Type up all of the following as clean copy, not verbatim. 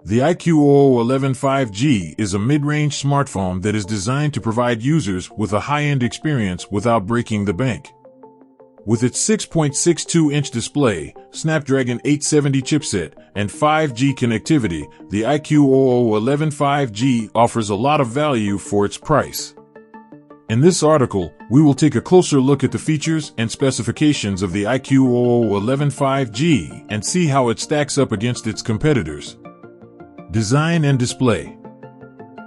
The iQOO 11 5G is a mid-range smartphone that is designed to provide users with a high-end experience without breaking the bank. With its 6.62-inch display, Snapdragon 870 chipset, and 5G connectivity, the iQOO 11 5G offers a lot of value for its price. In this article, we will take a closer look at the features and specifications of the iQOO 11 5G and see how it stacks up against its competitors. Design and display.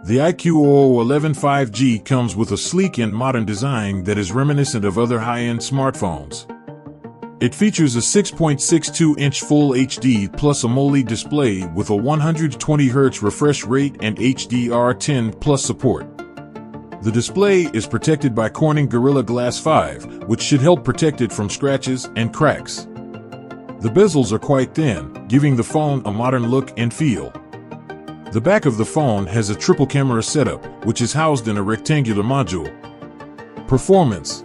The iQOO 11 5G comes with a sleek and modern design that is reminiscent of other high-end smartphones. It features a 6.62-inch Full HD Plus AMOLED display with a 120Hz refresh rate and HDR10 Plus support. The display is protected by Corning Gorilla Glass 5, which should help protect it from scratches and cracks. The bezels are quite thin, giving the phone a modern look and feel. The back of the phone has a triple camera setup, which is housed in a rectangular module. Performance.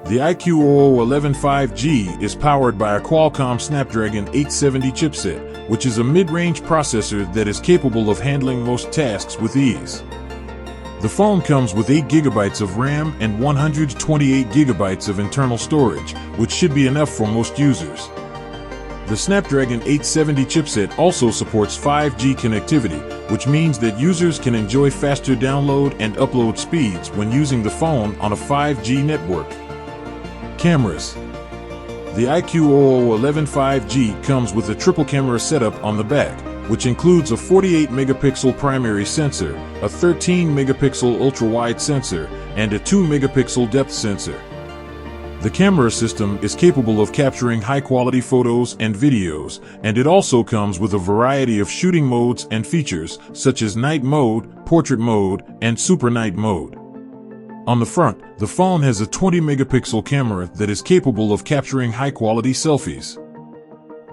The iQOO 11 5G is powered by a Qualcomm Snapdragon 870 chipset, which is a mid-range processor that is capable of handling most tasks with ease. The phone comes with 8 GB of RAM and 128 GB of internal storage, which should be enough for most users. The Snapdragon 870 chipset also supports 5G connectivity, which means that users can enjoy faster download and upload speeds when using the phone on a 5G network. Cameras. The iQOO 11 5G comes with a triple camera setup on the back, which includes a 48-megapixel primary sensor, a 13-megapixel ultra-wide sensor, and a 2-megapixel depth sensor. The camera system is capable of capturing high-quality photos and videos, and it also comes with a variety of shooting modes and features, such as night mode, portrait mode, and super night mode. On the front, the phone has a 20-megapixel camera that is capable of capturing high-quality selfies.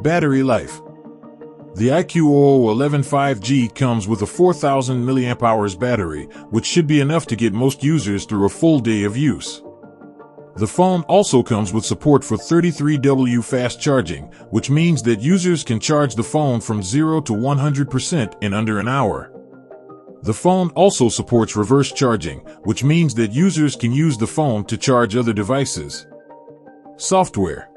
Battery life. The iQOO 11 5G comes with a 4,000 mAh battery, which should be enough to get most users through a full day of use. The phone also comes with support for 33W fast charging, which means that users can charge the phone from 0 to 100% in under an hour. The phone also supports reverse charging, which means that users can use the phone to charge other devices. Software.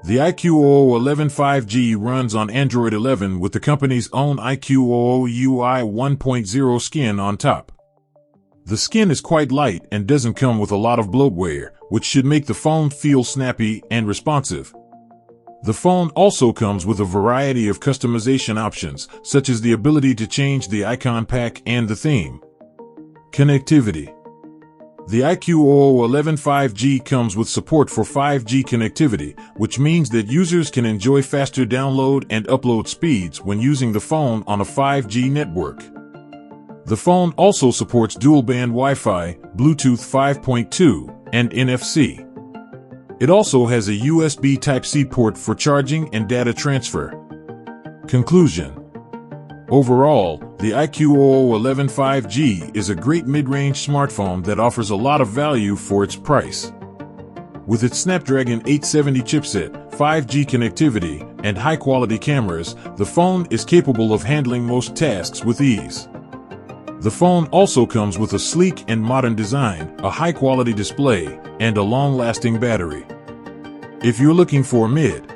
The iQOO 11 5G runs on Android 11 with the company's own iQOO UI 1.0 skin on top. The skin is quite light and doesn't come with a lot of bloatware, which should make the phone feel snappy and responsive. The phone also comes with a variety of customization options, such as the ability to change the icon pack and the theme. Connectivity. The iQOO 11 5G comes with support for 5G connectivity, which means that users can enjoy faster download and upload speeds when using the phone on a 5G network. The phone also supports dual-band Wi-Fi, Bluetooth 5.2, and NFC. It also has a USB Type-C port for charging and data transfer. Conclusion. Overall, the iQOO 11 5G is a great mid-range smartphone that offers a lot of value for its price. With its Snapdragon 870 chipset, 5G connectivity, and high-quality cameras, the phone is capable of handling most tasks with ease. The phone also comes with a sleek and modern design, a high-quality display, and a long-lasting battery. If you're looking for a mid